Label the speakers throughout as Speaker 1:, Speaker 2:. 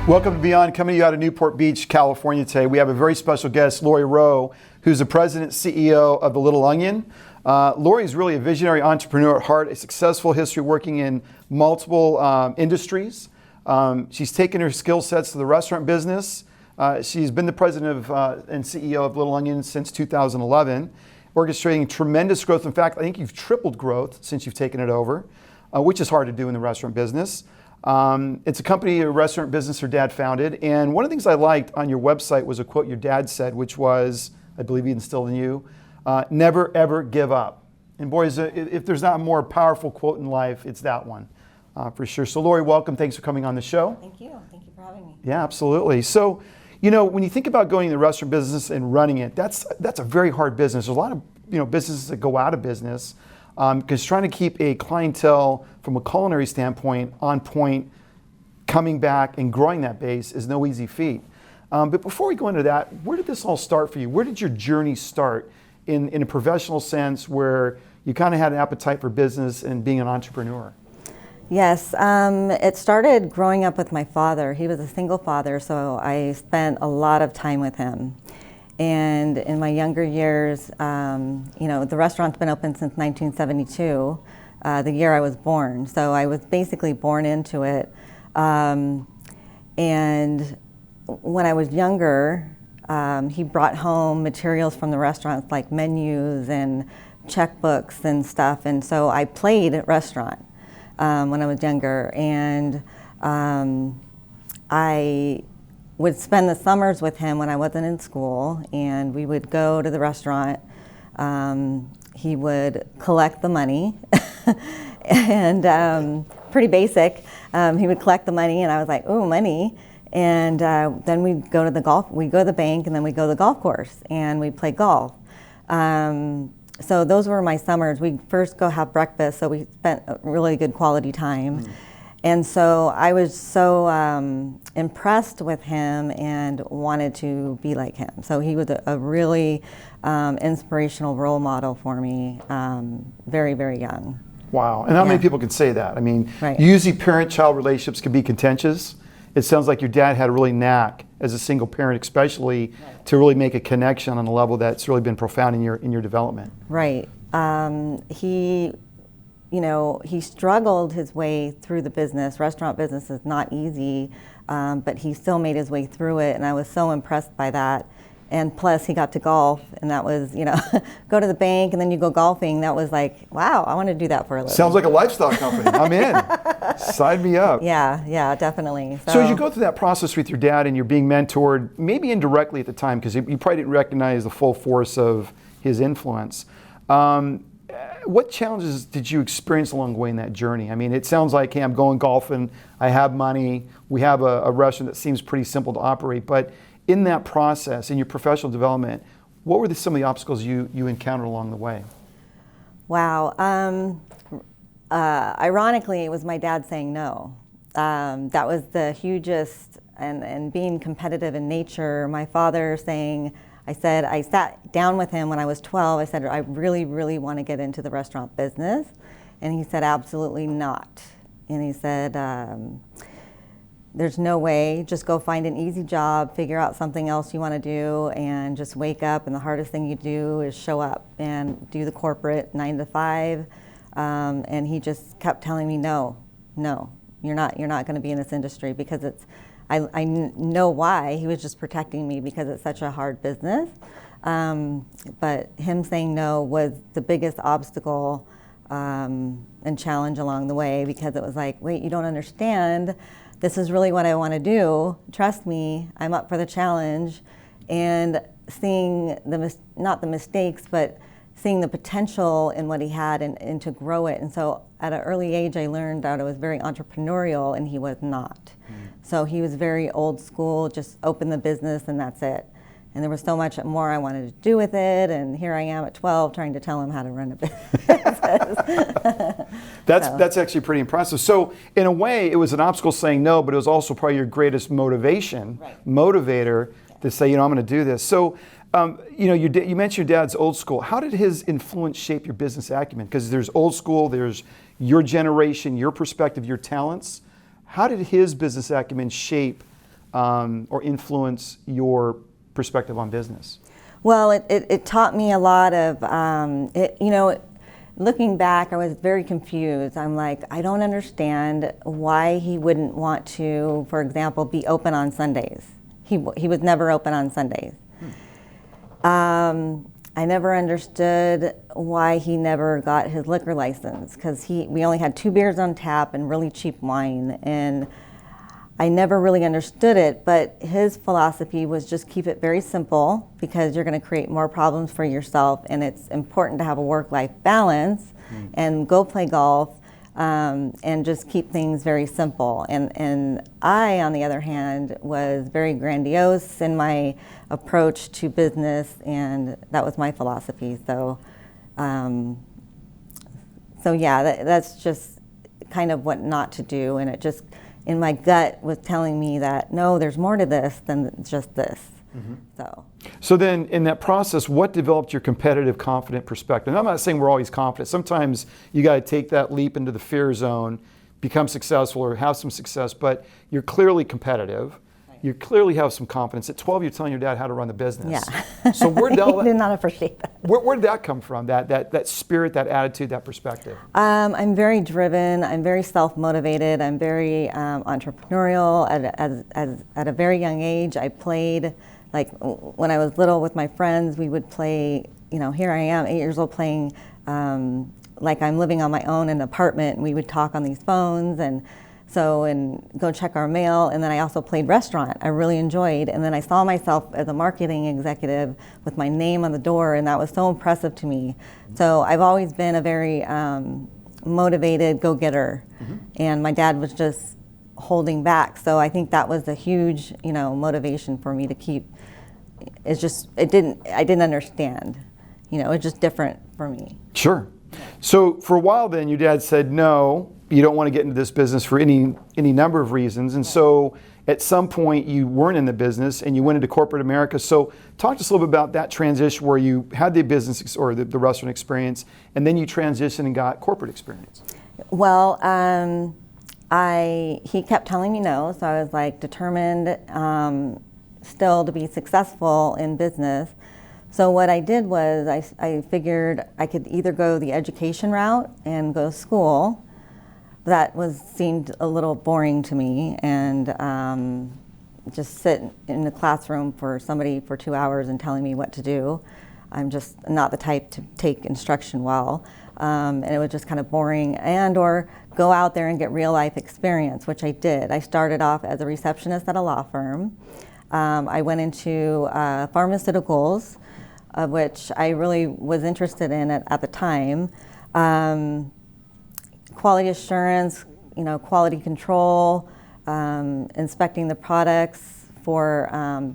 Speaker 1: Welcome to Beyond, coming to you out of Newport Beach, California today. We have a very special guest, Rowe, who's the president CEO of The Little Onion. Lori is really a visionary entrepreneur at heart, a successful history working in multiple industries. She's taken her skill sets to the restaurant business. She's been the president and CEO of Little Onion since 2011, orchestrating tremendous growth. In fact, I think you've tripled growth since you've taken it over, which is hard to do in the restaurant business. It's a company, a restaurant business her dad founded. And one of the things I liked on your website was a quote your dad said, which was, I believe he instilled in you, never ever give up. And boys, if there's not a more powerful quote in life, it's that one, for sure. So Lori, welcome. Thanks for coming on the show.
Speaker 2: Thank you. Thank you for having me.
Speaker 1: Yeah, absolutely. So, you know, when you think about going in the restaurant business and running it, that's a very hard business. There's a lot of, businesses that go out of business. Because trying to keep a clientele from a culinary standpoint on point, coming back and growing that base is no easy feat. But before we go into that, where did this all start for you? Where did your journey start in a professional sense where you kind of had an appetite for business and being an entrepreneur?
Speaker 2: Yes, it started growing up with my father. He was a single father, so I spent a lot of time with him. And in my younger years, the restaurant's been open since 1972, the year I was born. So I was basically born into it. And when I was younger, he brought home materials from the restaurants like menus and checkbooks and stuff. And so I played at restaurant when I was younger. And I would spend the summers with him when I wasn't in school, and we would go to the restaurant. He would collect the money, and pretty basic. He would collect the money, and I was like, "Ooh, money!" And then we'd go to the bank, and then we'd go to the golf course, and we'd play golf. So those were my summers. We'd first go have breakfast, so we spent a really good quality time. And so I was so impressed with him and wanted to be like him. So he was a really inspirational role model for me, very, very young.
Speaker 1: Wow. And how many people can say that? I mean,
Speaker 2: Right.
Speaker 1: Usually parent-child relationships can be contentious. It sounds like your dad had a really knack as a single parent, especially to really make a connection on a level that's really been profound in your development.
Speaker 2: Right. He struggled his way through the business. Restaurant business is not easy, but he still made his way through it, and I was so impressed by that. And plus, he got to golf, and that was, go to the bank, and then you go golfing. That was like, wow, I want to do that for a living.
Speaker 1: Sounds like a lifestyle company. I'm in. Sign me up.
Speaker 2: Yeah, definitely.
Speaker 1: So as you go through that process with your dad and you're being mentored, maybe indirectly at the time, because you probably didn't recognize the full force of his influence, what challenges did you experience along the way in that journey? I mean, it sounds like, hey, I'm going golfing, I have money, we have a restaurant that seems pretty simple to operate, but in that process, in your professional development, what were some of the obstacles you encountered along the way?
Speaker 2: Wow. Ironically, it was my dad saying no. That was the hugest, and being competitive in nature, my father saying, I sat down with him when I was 12. I said, I really, really want to get into the restaurant business. And he said, absolutely not. And he said, there's no way. Just go find an easy job, figure out something else you want to do, and just wake up. And the hardest thing you do is show up and do the corporate 9 to 5. And he just kept telling me, no, you're not going to be in this industry, because I know why. He was just protecting me because it's such a hard business. But him saying no was the biggest obstacle and challenge along the way, because it was like, wait, you don't understand. This is really what I want to do. Trust me, I'm up for the challenge. And seeing not the mistakes, but seeing the potential in what he had and to grow it. And so at an early age, I learned that I was very entrepreneurial, and he was not. So he was very old school, just open the business and that's it. And there was so much more I wanted to do with it, and here I am at 12 trying to tell him how to run a business.
Speaker 1: That's actually pretty impressive. So in a way, it was an obstacle saying no, but it was also probably your greatest motivator to say, I'm going to do this. So, you mentioned your dad's old school. How did his influence shape your business acumen? Because there's old school, there's your generation, your perspective, your talents. How did his business acumen shape or influence your perspective on business?
Speaker 2: Well, it taught me a lot of, looking back, I was very confused. I'm like, I don't understand why he wouldn't want to, for example, be open on Sundays. He was never open on Sundays. I never understood why he never got his liquor license, because we only had 2 beers on tap and really cheap wine, and I never really understood it, but his philosophy was just keep it very simple, because you're going to create more problems for yourself, and it's important to have a work-life balance and go play golf, and just keep things very simple. And I, on the other hand, was very grandiose in my approach to business, and that was my philosophy. So yeah, that's just kind of what not to do, and it just, in my gut, was telling me that no, there's more to this than just this. So
Speaker 1: then in that process, what developed your competitive, confident perspective? And I'm not saying we're always confident. Sometimes you got to take that leap into the fear zone, become successful or have some success, but you're clearly competitive. You clearly have some confidence. At 12, you're telling your dad how to run the business.
Speaker 2: Yeah.
Speaker 1: So where did
Speaker 2: I did not appreciate that.
Speaker 1: Where did that come from, that spirit, that attitude, that perspective?
Speaker 2: I'm very driven. I'm very self-motivated. I'm very entrepreneurial. At a very young age, I played, like when I was little with my friends, we would play, here I am, 8 years old, playing like I'm living on my own in an apartment, and we would talk on these phones, and go check our mail. And then I also played restaurant. I really enjoyed. And then I saw myself as a marketing executive with my name on the door, and that was so impressive to me. So I've always been a very motivated go-getter, and my dad was just holding back. So I think that was a huge, motivation for me to keep. I didn't understand. It was just different for me.
Speaker 1: Sure. So for a while then, your dad said, no, you don't want to get into this business for any number of reasons. And so at some point you weren't in the business and you went into corporate America. So talk to us a little bit about that transition where you had the business or the restaurant experience, and then you transitioned and got corporate experience.
Speaker 2: Well, he kept telling me no, so I was like determined still to be successful in business. So what I did was I figured I could either go the education route and go to school. That seemed a little boring to me, and just sit in the classroom for somebody for 2 hours and telling me what to do. I'm just not the type to take instruction well, and it was just kind of boring. Or go out there and get real life experience, which I did. I started off as a receptionist at a law firm. I went into pharmaceuticals, of which I really was interested in at the time. Quality assurance, quality control, inspecting the products for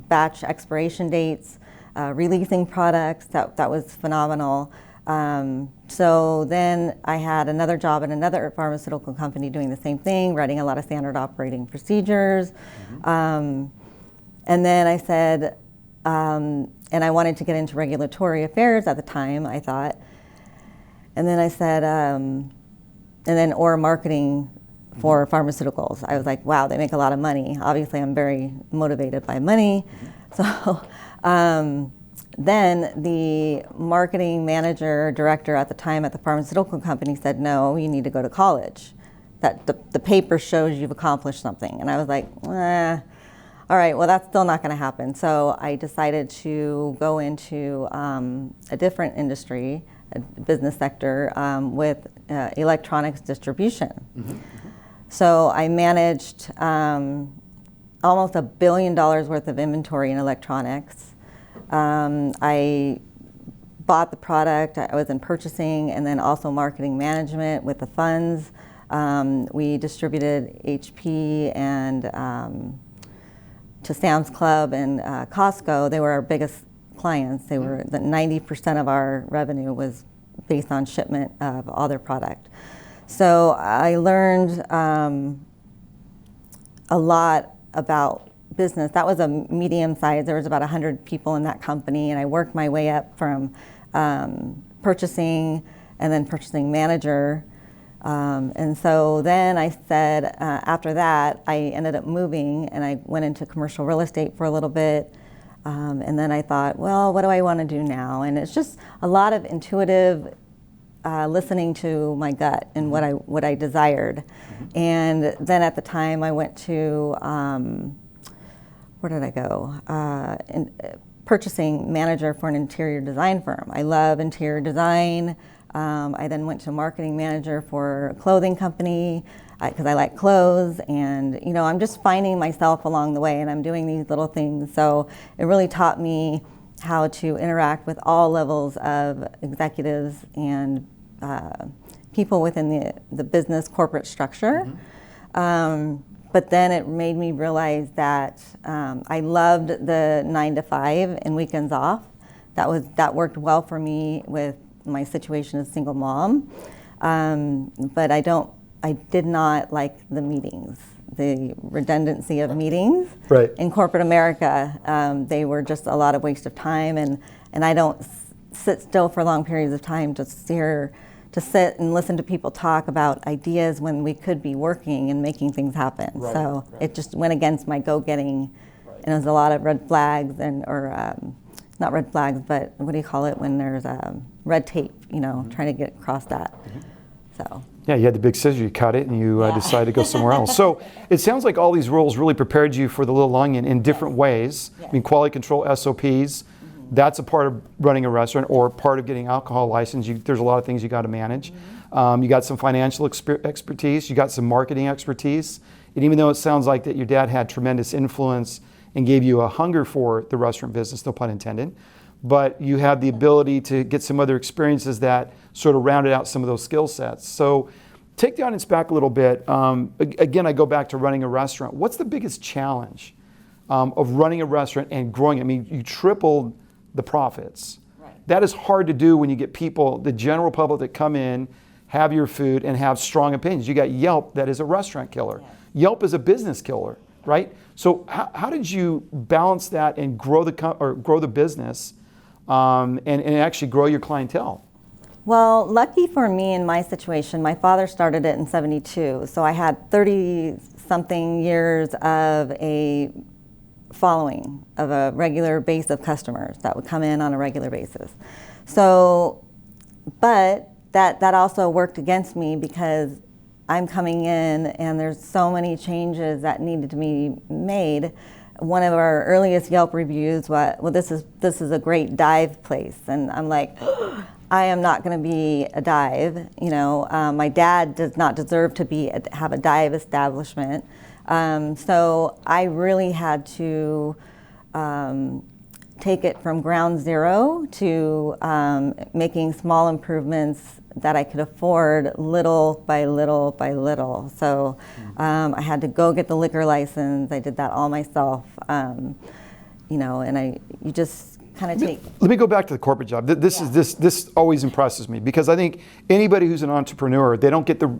Speaker 2: batch expiration dates, releasing products. That was phenomenal. So then I had another job at another pharmaceutical company doing the same thing, writing a lot of standard operating procedures. And then I said, and I wanted to get into regulatory affairs at the time, I thought. And then I said, or marketing for pharmaceuticals. I was like, wow, they make a lot of money. Obviously, I'm very motivated by money. So then the marketing manager, director at the time at the pharmaceutical company said, no, you need to go to college. That the paper shows you've accomplished something. And I was like, all right, well, that's still not going to happen. So I decided to go into a different industry, a business sector, with electronics distribution. So I managed almost $1 billion worth of inventory in electronics. I bought the product, I was in purchasing, and then also marketing management with the funds. We distributed HP and to Sam's Club and Costco. They were our biggest clients. They were 90% of our revenue was based on shipment of all their product. So I learned a lot about business. That was a medium size. There was about 100 people in that company, and I worked my way up from purchasing and then purchasing manager. And so then I said, after that, I ended up moving and I went into commercial real estate for a little bit. And then I thought, well, what do I want to do now? And it's just a lot of intuitive listening to my gut and what I desired. And then at the time I went to, where did I go? Purchasing manager for an interior design firm. I love interior design. I then went to marketing manager for a clothing company because I like clothes, and I'm just finding myself along the way, and I'm doing these little things. So it really taught me how to interact with all levels of executives and people within the business corporate structure. But then it made me realize that I loved the 9 to 5 and weekends off. That worked well for me with my situation as a single mom. But I did not like the meetings, the redundancy of meetings.
Speaker 1: Right.
Speaker 2: In corporate America, they were just a lot of waste of time, and I don't sit still for long periods of time to sit and listen to people talk about ideas when we could be working and making things happen.
Speaker 1: Right,
Speaker 2: so
Speaker 1: right.
Speaker 2: it just went against my go-getting, and it was a lot of red flags or not red flags, but what do you call it when there's red tape, trying to get across that. So.
Speaker 1: Yeah, you had the big scissors, you cut it, and you decided to go somewhere else. So it sounds like all these roles really prepared you for the Little Onion in different ways.
Speaker 2: Yes.
Speaker 1: I mean, quality control, SOPs, that's a part of running a restaurant or part of getting alcohol license. There's a lot of things you got to manage. You got some financial expertise, you got some marketing expertise. And even though it sounds like that your dad had tremendous influence and gave you a hunger for the restaurant business, no pun intended, but you had the ability to get some other experiences that sort of rounded out some of those skill sets. So take the audience back a little bit. Again, I go back to running a restaurant. What's the biggest challenge of running a restaurant and growing? I mean, you tripled the profits.
Speaker 2: Right.
Speaker 1: That is hard to do when you get people, the general public that come in, have your food and have strong opinions. You got Yelp that is a restaurant killer.
Speaker 2: Yes.
Speaker 1: Yelp is a business killer, right? So how did you balance that and grow the business and actually grow your clientele?
Speaker 2: Well, lucky for me in my situation, my father started it in '72, so I had 30-something years of a following, of a regular base of customers that would come in on a regular basis. So, but that also worked against me because I'm coming in and there's so many changes that needed to be made. One of our earliest Yelp reviews was, well, this is a great dive place. And I'm like, I am not going to be a dive. My dad does not deserve to have a dive establishment. So I really had to take it from ground zero to making small improvements that I could afford little by little by little. So I had to go get the liquor license. I did that all myself. And you just kind of take.
Speaker 1: Let me go back to the corporate job. This always impresses me because I think anybody who's an entrepreneur, they don't get the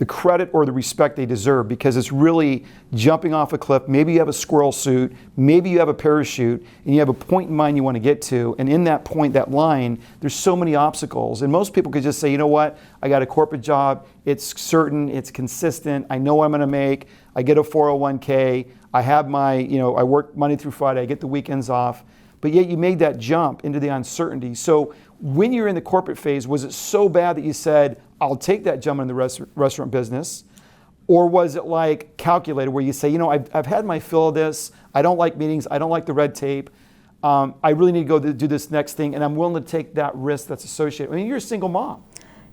Speaker 1: credit or the respect they deserve because it's really jumping off a cliff. Maybe you have a squirrel suit, maybe you have a parachute, and you have a point in mind you want to get to. And in that point, that line, there's so many obstacles. And most people could just say, you know what, I got a corporate job, it's certain, it's consistent, I know what I'm going to make, I get a 401k, I have I work Monday through Friday, I get the weekends off. But yet you made that jump into the uncertainty. So when you're in the corporate phase, was it so bad that you said, I'll take that jump in the restaurant business? Or was it like calculated where you say, I've had my fill of this, I don't like meetings, I don't like the red tape, I really need to go do this next thing, and I'm willing to take that risk that's associated. I mean, you're a single mom.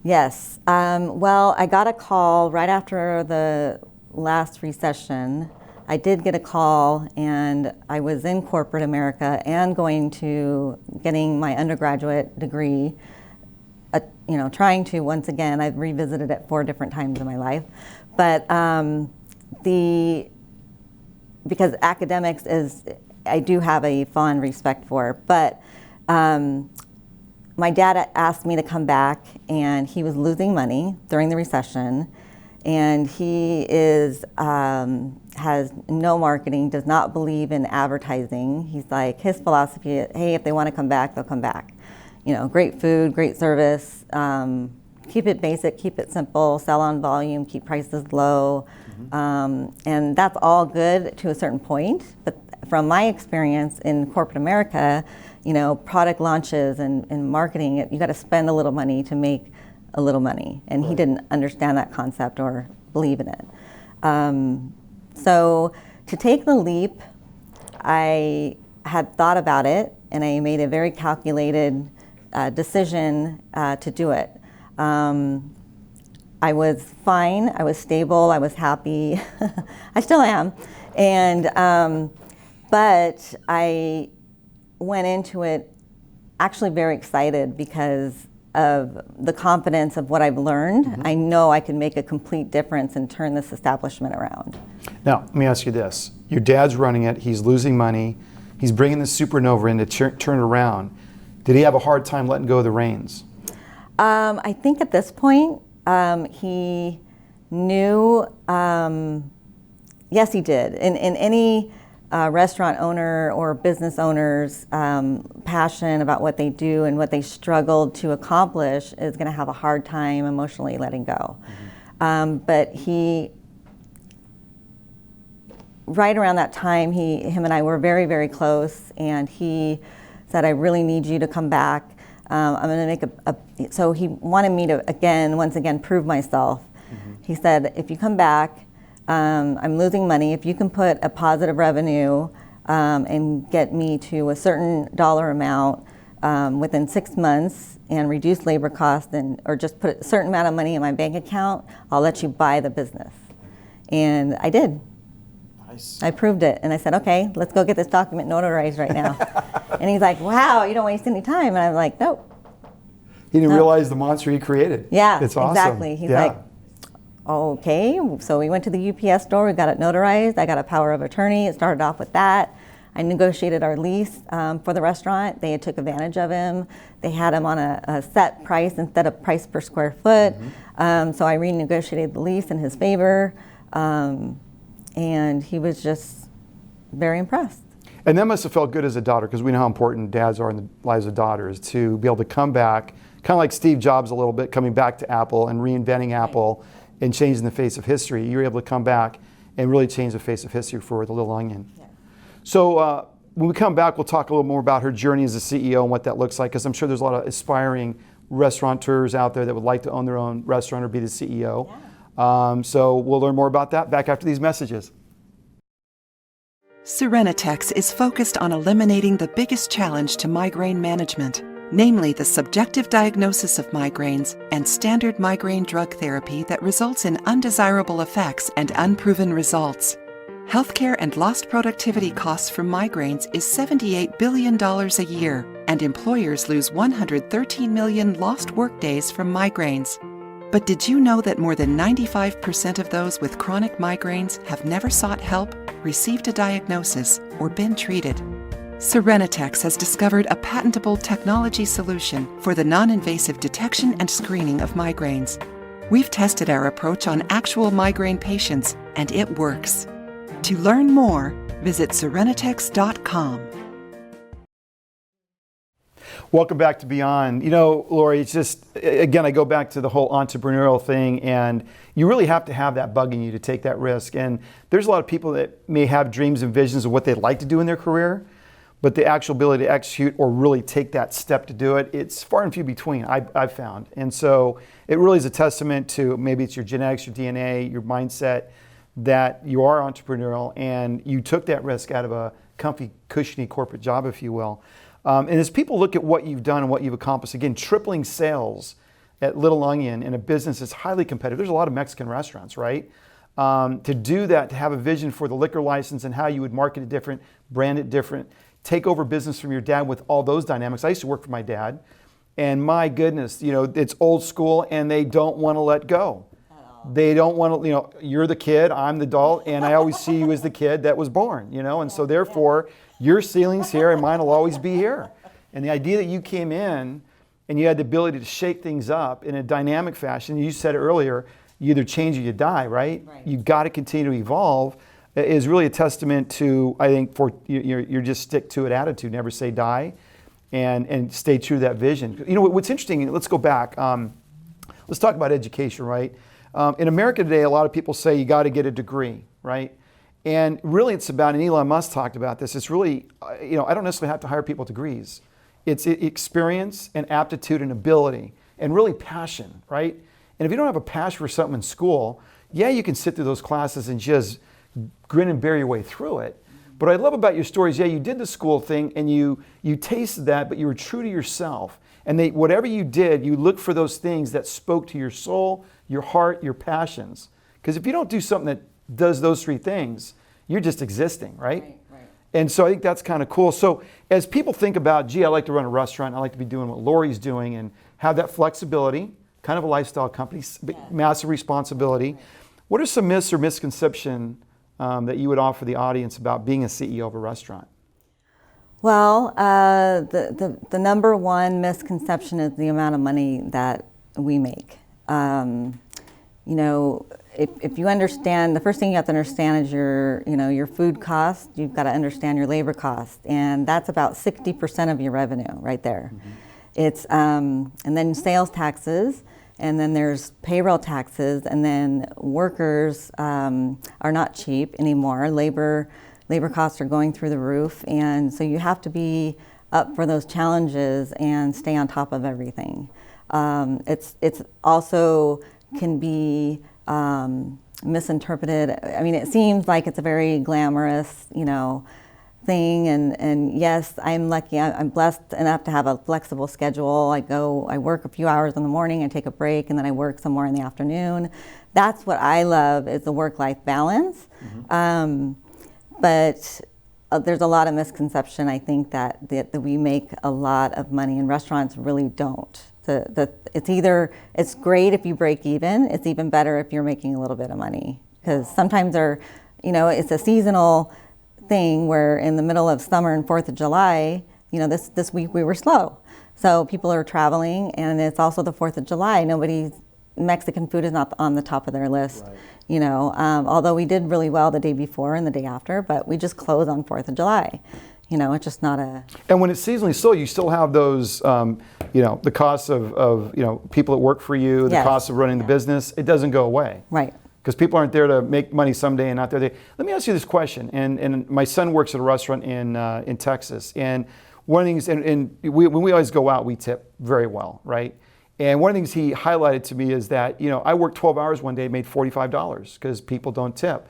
Speaker 2: Yes. Well, I got a call right after the last recession. I did get a call, and I was in corporate America and getting my undergraduate degree, trying to, once again, I've revisited it 4 different times in my life. But because academics I do have a fond respect for, but my dad asked me to come back, and he was losing money during the recession. And he has no marketing, does not believe in advertising. He's like, his philosophy is, hey, if they want to come back, they'll come back. Great food, great service, keep it basic, keep it simple, sell on volume, keep prices low. And that's all good to a certain point. But from my experience in corporate America, product launches and marketing, you got to spend a little money to make a little money. And he didn't understand that concept or believe in it. So to take the leap, I had thought about it, and I made a very calculated decision to do it. I was fine, I was stable, I was happy. I still am. And but I went into it actually very excited because of the confidence of what I've learned. I know I can make a complete difference and turn this establishment around.
Speaker 1: Now, let me ask you this. Your dad's running it, he's losing money, he's bringing the supernova in to turn it around. Did he have a hard time letting go of the reins?
Speaker 2: I think at this point, he knew, yes, he did. In any restaurant owner or business owner's passion about what they do and what they struggled to accomplish is going to have a hard time emotionally letting go. But he, right around that time, him and I were very, very close, and he said, I really need you to come back. I'm going to make so he wanted me to, once again, prove myself. He said, if you come back, I'm losing money. If you can put a positive revenue and get me to a certain dollar amount within 6 months and reduce labor costs or just put a certain amount of money in my bank account, I'll let you buy the business. And I did. Nice. I proved it. And I said, okay, let's go get this document notarized right now. And he's like, wow, you don't waste any time. And I'm like, nope.
Speaker 1: He didn't realize the monster he created.
Speaker 2: Yeah,
Speaker 1: it's awesome.
Speaker 2: Exactly. He's like, okay. So we went to the UPS store, we got it notarized. I got a power of attorney. It started off with that. I negotiated our lease for the restaurant. They took advantage of him. They had him on a set price instead of price per square foot. So I renegotiated the lease in his favor. And he was just very impressed.
Speaker 1: And that must have felt good as a daughter, because we know how important dads are in the lives of daughters, to be able to come back, kind of like Steve Jobs a little bit, coming back to Apple and reinventing Apple and changing the face of history. You were able to come back and really change the face of history for the Little Onion. Yeah. So when we come back, we'll talk a little more about her journey as a CEO and what that looks like, because I'm sure there's a lot of aspiring restaurateurs out there that would like to own their own restaurant or be the CEO. Yeah. So we'll learn more about that back after these messages.
Speaker 3: Serenitex is focused on eliminating the biggest challenge to migraine management, namely the subjective diagnosis of migraines and standard migraine drug therapy that results in undesirable effects and unproven results. Healthcare and lost productivity costs from migraines is $78 billion a year, and employers lose 113 million lost workdays from migraines. But did you know that more than 95% of those with chronic migraines have never sought help, received a diagnosis, or been treated? Serenitex has discovered a patentable technology solution for the non-invasive detection and screening of migraines. We've tested our approach on actual migraine patients, and it works. To learn more, visit serenitex.com.
Speaker 1: Welcome back to Beyond. You know, Lori, it's just, again, I go back to the whole entrepreneurial thing, and you really have to have that bug in you to take that risk. And there's a lot of people that may have dreams and visions of what they'd like to do in their career, but the actual ability to execute or really take that step to do it, it's far and few between, I've found. And so it really is a testament to maybe it's your genetics, your DNA, your mindset, that you are entrepreneurial and you took that risk out of a comfy, cushiony corporate job, if you will. And as people look at what you've done and what you've accomplished, again, tripling sales at Little Onion in a business that's highly competitive. There's a lot of Mexican restaurants, right? To do that, to have a vision for the liquor license and how you would market it different, brand it different, take over business from your dad with all those dynamics. I used to work for my dad, and my goodness, you know, it's old school and they don't want to let go. They don't want to, you know, you're the kid, I'm the adult, and I always see you as the kid that was born, you know, and so therefore your ceiling's here and mine will always be here. And the idea that you came in and you had the ability to shake things up in a dynamic fashion, you said it earlier, you either change or you die, right? You've got to continue to evolve, is really a testament to, I think, for your just stick to it attitude, never say die, and stay true to that vision. You know, what's interesting, let's go back. let's talk about education, right? In America today, a lot of people say you got to get a degree, right? And really it's about, and Elon Musk talked about this, it's really, I don't necessarily have to hire people with degrees. It's experience and aptitude and ability and really passion, right? And if you don't have a passion for something in school, yeah, you can sit through those classes and just grin and bear your way through it. But what I love about your story is, yeah, you did the school thing and you tasted that, but you were true to yourself. And whatever you did, you looked for those things that spoke to your soul, your heart, your passions. Because if you don't do something that does those three things, you're just existing, right? Right. And so I think that's kind of cool. So as people think about, gee, I like to run a restaurant, I like to be doing what Lori's doing and have that flexibility, kind of a lifestyle company, massive responsibility. What are some myths or misconceptions that you would offer the audience about being a CEO of a restaurant?
Speaker 2: Well, the number one misconception is the amount of money that we make. If you understand, the first thing you have to understand is your food cost. You've got to understand your labor cost, and that's about 60% of your revenue right there. Mm-hmm. It's and then sales taxes, and then there's payroll taxes, and then workers are not cheap anymore. Labor costs are going through the roof, and so you have to be up for those challenges and stay on top of everything. It's also can be misinterpreted. I mean, it seems like it's a very glamorous, thing, and yes, I'm lucky. I'm blessed enough to have a flexible schedule. I work a few hours in the morning, I take a break, and then I work some more in the afternoon. That's what I love, is the work-life balance. Mm-hmm. But there's a lot of misconception, I think, that we make a lot of money, and restaurants really don't. It's great if you break even. It's even better if you're making a little bit of money, because sometimes it's a seasonal thing where in the middle of summer and 4th of July, this week we were slow. So people are traveling, and it's also the 4th of July. Mexican food is not on the top of their list, right. Although we did really well the day before and the day after, but we just close on 4th of July. It's just not a... And
Speaker 1: when it's seasonally slow, you still have those, the costs of people that work for you, the costs of running the business. It doesn't go away.
Speaker 2: Right.
Speaker 1: Because people aren't there to make money someday and not there. Let me ask you this question. And my son works at a restaurant in Texas. And one of the things, when we always go out, we tip very well, right? And one of the things he highlighted to me is that, I worked 12 hours one day, made $45 because people don't tip.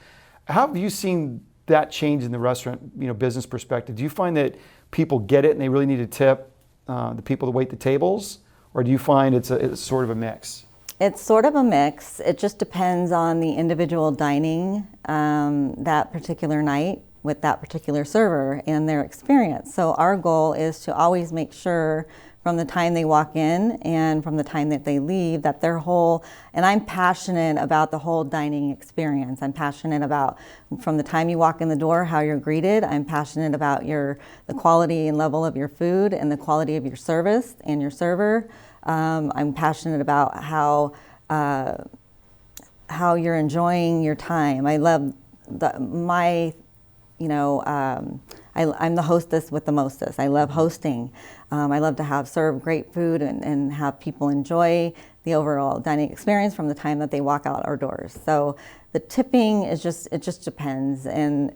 Speaker 1: How have you seen that change in the restaurant, business perspective? Do you find that people get it and they really need to tip the people that wait the tables? Or do you find it's sort of a mix?
Speaker 2: It's sort of a mix. It just depends on the individual dining that particular night with that particular server and their experience. So our goal is to always make sure from the time they walk in and from the time that they leave that their whole, and I'm passionate about the whole dining experience. I'm passionate about from the time you walk in the door, how you're greeted. I'm passionate about the quality and level of your food and the quality of your service and your server. I'm passionate about how you're enjoying your time. I love I'm the hostess with the mostest. I love hosting. I love to serve great food and have people enjoy the overall dining experience from the time that they walk out our doors. So the tipping it just depends, and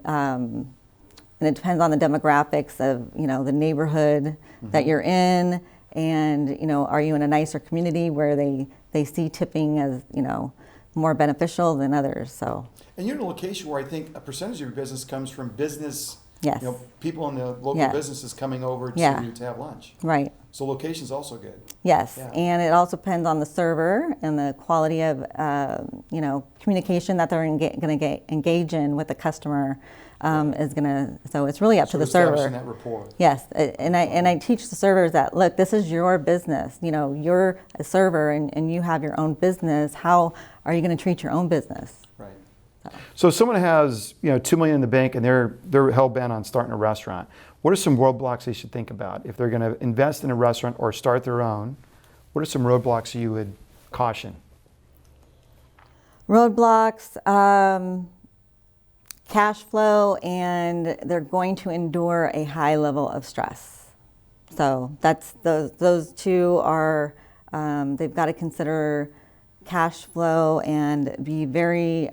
Speaker 2: it depends on the demographics of the neighborhood mm-hmm. that you're in. And, are you in a nicer community where they see tipping as, more beneficial than others? So.
Speaker 1: And you're in a location where I think a percentage of your business comes from business,
Speaker 2: yes.
Speaker 1: People in the local businesses coming over to have lunch.
Speaker 2: Right.
Speaker 1: So location's also good.
Speaker 2: Yes,
Speaker 1: yeah. And
Speaker 2: it also depends on the server and the quality of, communication that they're going to engage in with the customer. So it's really up to the server.
Speaker 1: Establishing that rapport.
Speaker 2: Yes, and I teach the servers that, look, this is your business. You're a server and you have your own business. How are you going to treat your own business?
Speaker 1: Right. So if someone has, $2 million in the bank and they're hell bent on starting a restaurant, what are some roadblocks they should think about if they're going to invest in a restaurant or start their own? What are some roadblocks you would caution?
Speaker 2: Roadblocks. Cash flow, and they're going to endure a high level of stress. So those two are, they've got to consider cash flow and be very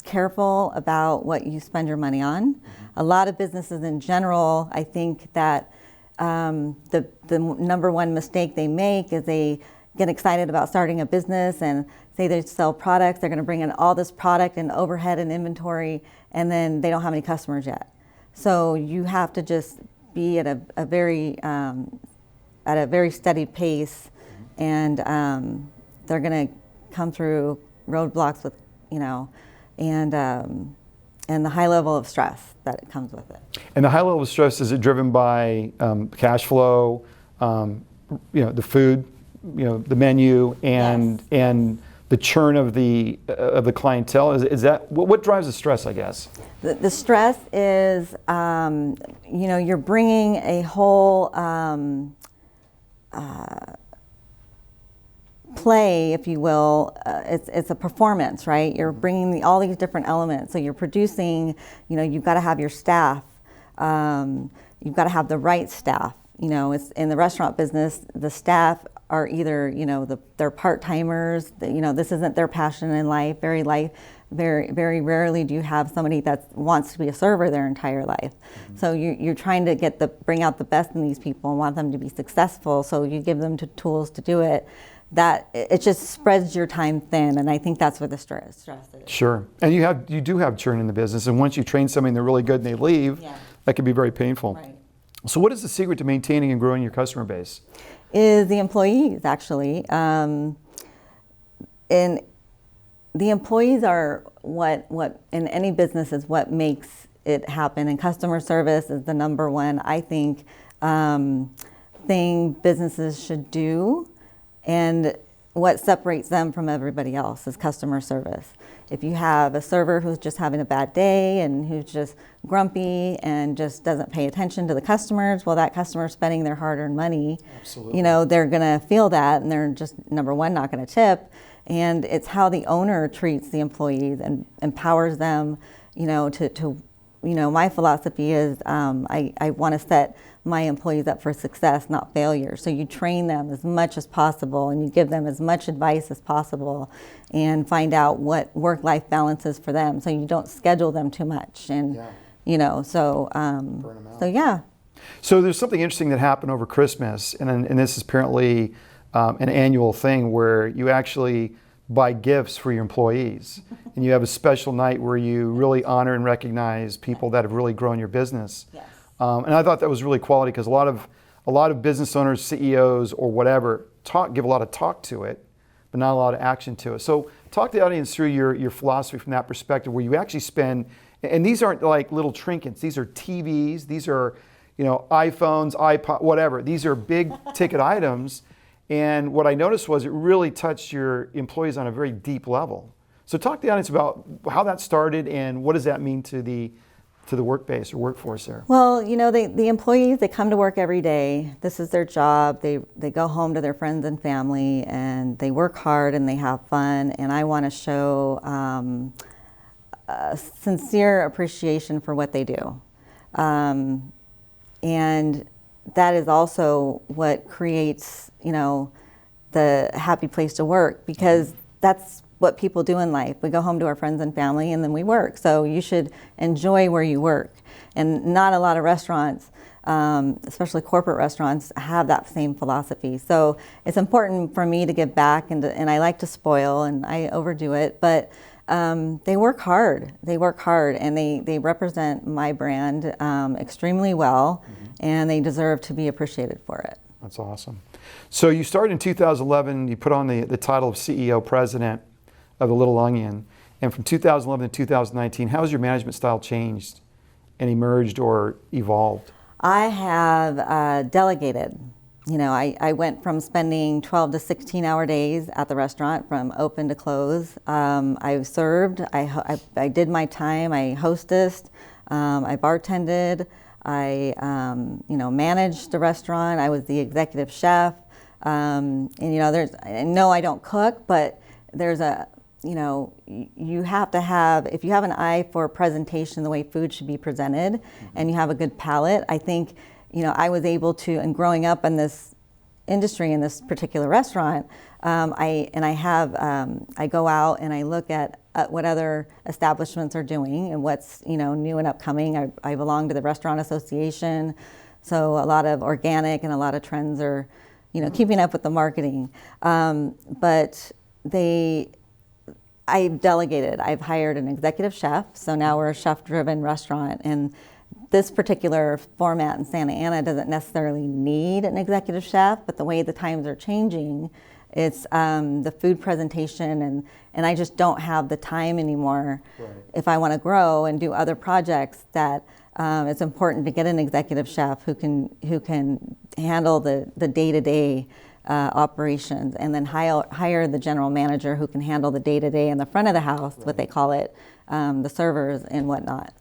Speaker 2: careful about what you spend your money on. A lot of businesses in general, I think that the number one mistake they make is they get excited about starting a business and say they sell products, they're going to bring in all this product and overhead and inventory, and then they don't have any customers yet. So you have to just be at a very steady pace, and they're going to come through roadblocks with, and the high level of stress that comes with it.
Speaker 1: And the high level of stress, is it driven by cash flow, the food, the menu, and
Speaker 2: Yes.
Speaker 1: and the churn of the clientele? Is that what drives the stress, I guess?
Speaker 2: The stress is, you're bringing a whole play, if you will. It's a performance, right? You're bringing all these different elements. So you're producing, you've got to have your staff. You've got to have the right staff. It's in the restaurant business, the staff are either, they're part-timers, this isn't their passion in life, very very rarely do you have somebody that wants to be a server their entire life. Mm-hmm. So you're trying to bring out the best in these people and want them to be successful, so you give them the tools to do it. That it just spreads your time thin, and I think that's where the stress is.
Speaker 1: Sure. And you do have churn in the business, and once you train somebody and they're really good and they leave,
Speaker 2: Yeah.
Speaker 1: that can be very painful.
Speaker 2: Right.
Speaker 1: So what is the secret to maintaining and growing your customer base?
Speaker 2: Is the employees, actually. And the employees are what in any business is what makes it happen, and customer service is the number one, I think, thing businesses should do, and what separates them from everybody else is customer service. If you have a server who's just having a bad day and who's just grumpy and just doesn't pay attention to the customers, well, that customer's spending their hard-earned money.
Speaker 1: Absolutely.
Speaker 2: They're going to feel that, and they're just, number one, not going to tip. And it's how the owner treats the employees and empowers them, my philosophy is I want to set my employees up for success, not failure. So you train them as much as possible, and you give them as much advice as possible, and find out what work-life balance is for them. So you don't schedule them too much, and
Speaker 1: Burn 'em out.
Speaker 2: so yeah.
Speaker 1: So there's something interesting that happened over Christmas, and this is apparently an annual thing where you actually buy gifts for your employees, and you have a special night where you really honor and recognize people that have really grown your business.
Speaker 2: Yes.
Speaker 1: And I thought that was really quality, because a lot of business owners, CEOs, or whatever give a lot of talk to it, but not a lot of action to it. So talk to the audience through your philosophy from that perspective, where you actually spend, and these aren't like little trinkets. These are TVs. These are iPhones, iPod, whatever. These are big ticket items. And what I noticed was it really touched your employees on a very deep level. So talk to the audience about how that started and what does that mean to the work base or workforce there.
Speaker 2: Well, the employees, they come to work every day. This is their job. They go home to their friends and family, and they work hard and they have fun. And I want to show a sincere appreciation for what they do. And that is also what creates, the happy place to work, because that's what people do in life. We go home to our friends and family, and then we work. So you should enjoy where you work. And not a lot of restaurants, especially corporate restaurants, have that same philosophy. So it's important for me to give back, and I like to spoil, and I overdo it, but they work hard. They work hard, and they represent my brand extremely well, and they deserve to be appreciated for it.
Speaker 1: That's awesome. So you started in 2011, you put on the title of CEO President of the Little Onion, and from 2011 to 2019, how has your management style changed and emerged or evolved?
Speaker 2: I have delegated. I went from spending 12 to 16-hour days at the restaurant from open to close. I served, I did my time, I hostessed, I bartended, I managed the restaurant, I was the executive chef. And no, I don't cook, but there's you have to have, if you have an eye for presentation, the way food should be presented, and you have a good palate, I think, I was able to, and growing up in this industry in this particular restaurant, I go out and I look at what other establishments are doing and what's new and upcoming. I belong to the Restaurant Association, so a lot of organic and a lot of trends are, keeping up with the marketing. But I've delegated. I've hired an executive chef, so now we're a chef-driven restaurant, and this particular format in Santa Ana doesn't necessarily need an executive chef, but the way the times are changing, it's the food presentation, and I just don't have the time anymore. Right. If I want to grow and do other projects, that it's important to get an executive chef who can handle the day-to-day operations, and then hire the general manager who can handle the day-to-day in the front of the house, right. What they call it, the servers and whatnot.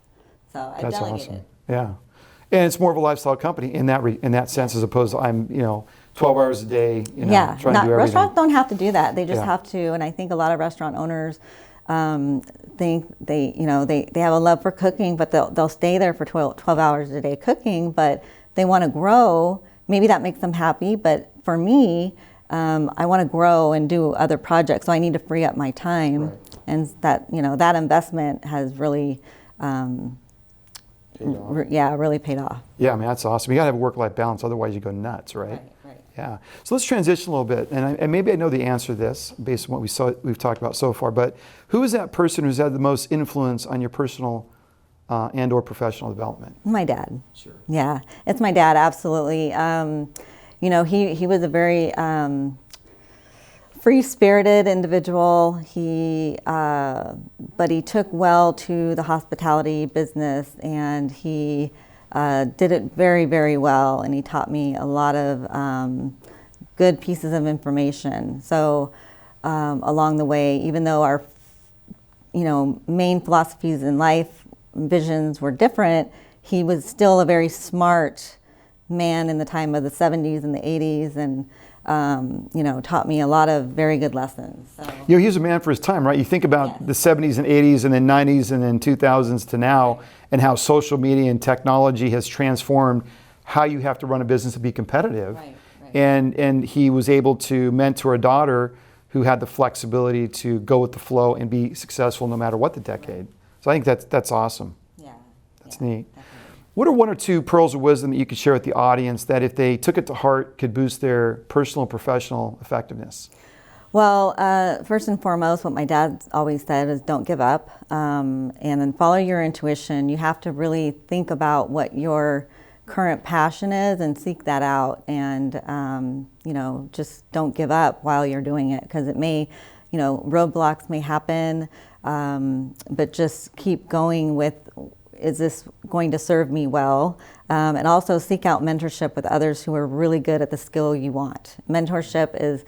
Speaker 2: So I've
Speaker 1: That's
Speaker 2: delegated.
Speaker 1: Awesome. Yeah, and it's more of a lifestyle company in that sense, as opposed to I'm 12 hours a day, trying to do everything.
Speaker 2: Restaurants don't have to do that. They just have to, and I think a lot of restaurant owners think they have a love for cooking, but they'll stay there for 12 hours a day cooking, but they want to grow. Maybe that makes them happy, but for me, I want to grow and do other projects, so I need to free up my time, right. And that investment has really really paid off.
Speaker 1: Yeah, I mean, that's awesome. You got to have a work-life balance, otherwise you go nuts, right?
Speaker 2: Right.
Speaker 1: Yeah. So let's transition a little bit, and maybe I know the answer to this based on what we've talked about so far, but who is that person who's had the most influence on your personal and or professional development?
Speaker 2: My dad.
Speaker 1: Sure.
Speaker 2: Yeah, it's my dad, absolutely. He was a very free-spirited individual. But he took well to the hospitality business, and he did it very, very well. And he taught me a lot of good pieces of information. So along the way, even though our main philosophies in life, visions were different, he was still a very smart man in the time of the 70s and the 80s, and taught me a lot of very good lessons. So.
Speaker 1: He was a man for his time, right? You think about the 70s and 80s and then 90s and then 2000s to now, and how social media and technology has transformed how you have to run a business to be competitive.
Speaker 2: Right.
Speaker 1: And he was able to mentor a daughter who had the flexibility to go with the flow and be successful no matter what the decade. Right. So I think that's awesome.
Speaker 2: Yeah.
Speaker 1: That's neat.
Speaker 2: Definitely.
Speaker 1: What are one or two pearls of wisdom that you could share with the audience that if they took it to heart could boost their personal and professional effectiveness?
Speaker 2: Well, first and foremost, what my dad always said is don't give up, and then follow your intuition. You have to really think about what your current passion is and seek that out, and just don't give up while you're doing it, because it may, roadblocks may happen, but just keep going with, is this going to serve me well? And also seek out mentorship with others who are really good at the skill you want. Mentorship is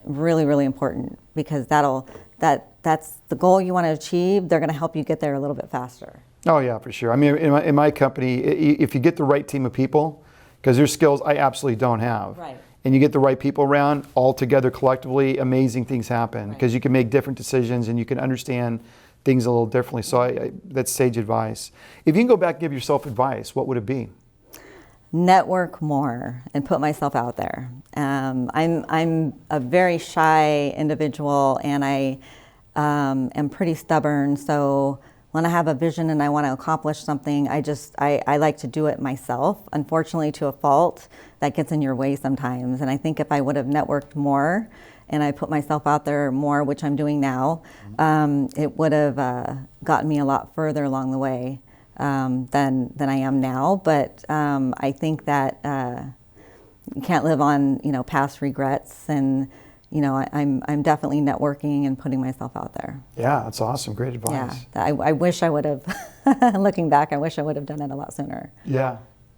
Speaker 2: really, really important, because that's the goal you want to achieve. They're going to help you get there a little bit faster.
Speaker 1: Oh yeah, for sure. I mean, in my company, if you get the right team of people, because there's skills I absolutely don't have,
Speaker 2: right.
Speaker 1: And you get the right people around, all together collectively, amazing things happen, because you can make different decisions and you can understand things a little differently. So that's sage advice. If you can go back and give yourself advice, what would it be?
Speaker 2: Network more and put myself out there. I'm a very shy individual, and I am pretty stubborn. So when I have a vision and I want to accomplish something, I like to do it myself. Unfortunately, to a fault, that gets in your way sometimes. And I think if I would have networked more and I put myself out there more, which I'm doing now, it would have gotten me a lot further along the way than I am now. But I think that you can't live on past regrets, and I'm definitely networking and putting myself out there.
Speaker 1: Yeah, that's awesome. Great advice.
Speaker 2: Yeah, I wish I would have. Looking back, I wish I would have done it a lot sooner.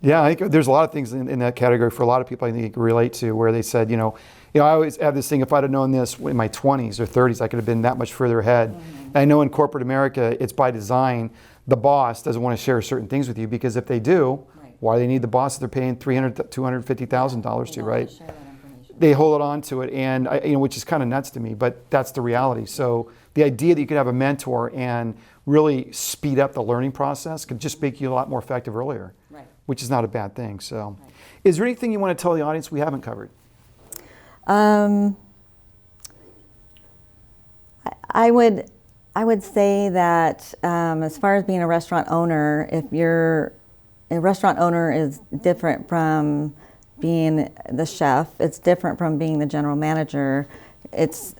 Speaker 1: Yeah, I think there's a lot of things in that category for a lot of people I think you can relate to, where they said, I always have this thing, if I'd have known this in my 20s or 30s, I could have been that much further ahead. Mm-hmm. I know in corporate America, it's by design. The boss doesn't want to share certain things with you, because if they do, why do they need the boss that they're paying $300,000, $250,000 to, right? They hold it on to it, and which is kind of nuts to me, but that's the reality. So the idea that you could have a mentor and really speed up the learning process could just make you a lot more effective earlier.
Speaker 2: Right.
Speaker 1: which is not a bad thing. So, is there anything you want to tell the audience we haven't covered?
Speaker 2: I would say that as far as being a restaurant owner, if you're a restaurant owner is different from being the chef. It's different from being the general manager. It's,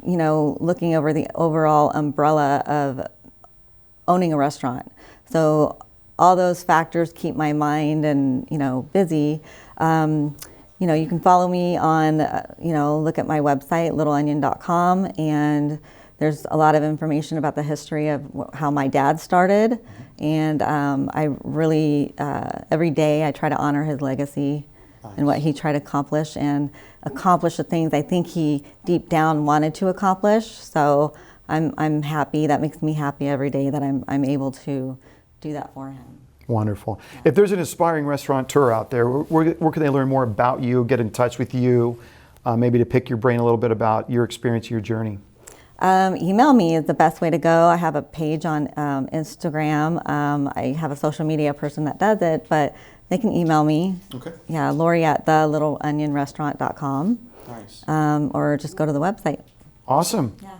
Speaker 2: looking over the overall umbrella of owning a restaurant. So all those factors keep my mind and, busy. You can follow me on, look at my website, littleonion.com, and there's a lot of information about the history of how my dad started. And I really, every day I try to honor his legacy. Nice. And what he tried to accomplish and accomplish the things I think he deep down wanted to accomplish. So I'm happy. That makes me happy every day that I'm able to do that for him.
Speaker 1: Wonderful. Yeah. If there's an aspiring restaurateur out there, where can they learn more about you, get in touch with you, maybe to pick your brain a little bit about your experience, your journey?
Speaker 2: Email me is the best way to go. I have a page on Instagram. I have a social media person that does it, but they can email me.
Speaker 1: Okay.
Speaker 2: Yeah, Lori at thelittleonionrestaurant.com.
Speaker 1: Nice.
Speaker 2: Or just go to the website.
Speaker 1: Awesome.
Speaker 2: Yeah.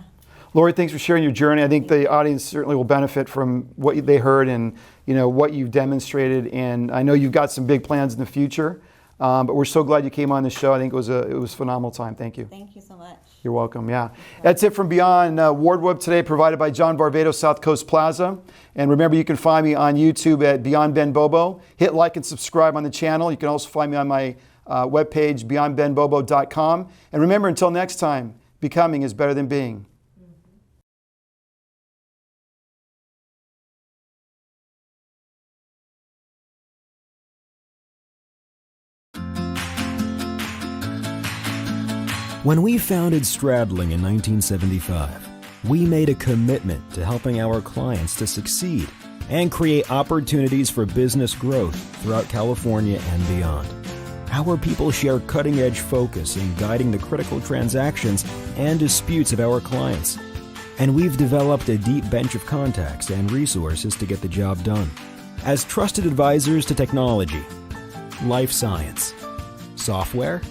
Speaker 1: Lori, thanks for sharing your journey. I think the audience certainly will benefit from what they heard and what you've demonstrated. And I know you've got some big plans in the future. But we're so glad you came on the show. I think it was a phenomenal time. Thank you.
Speaker 2: Thank you so much.
Speaker 1: You're welcome. Yeah. That's it from Beyond Wardweb today, provided by John Barbados, South Coast Plaza. And remember, you can find me on YouTube at Beyond Ben Bobo. Hit like and subscribe on the channel. You can also find me on my webpage, beyondbenbobo.com. And remember, until next time, becoming is better than being.
Speaker 4: When we founded Stradling in 1975, we made a commitment to helping our clients to succeed and create opportunities for business growth throughout California and beyond. Our people share cutting-edge focus in guiding the critical transactions and disputes of our clients. And we've developed a deep bench of contacts and resources to get the job done. As trusted advisors to technology, life science, software,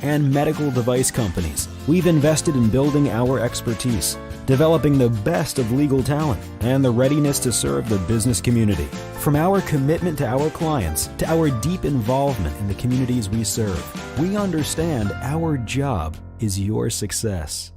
Speaker 4: and medical device companies, we've invested in building our expertise, developing the best of legal talent, and the readiness to serve the business community. From our commitment to our clients to our deep involvement in the communities we serve, we understand our job is your success.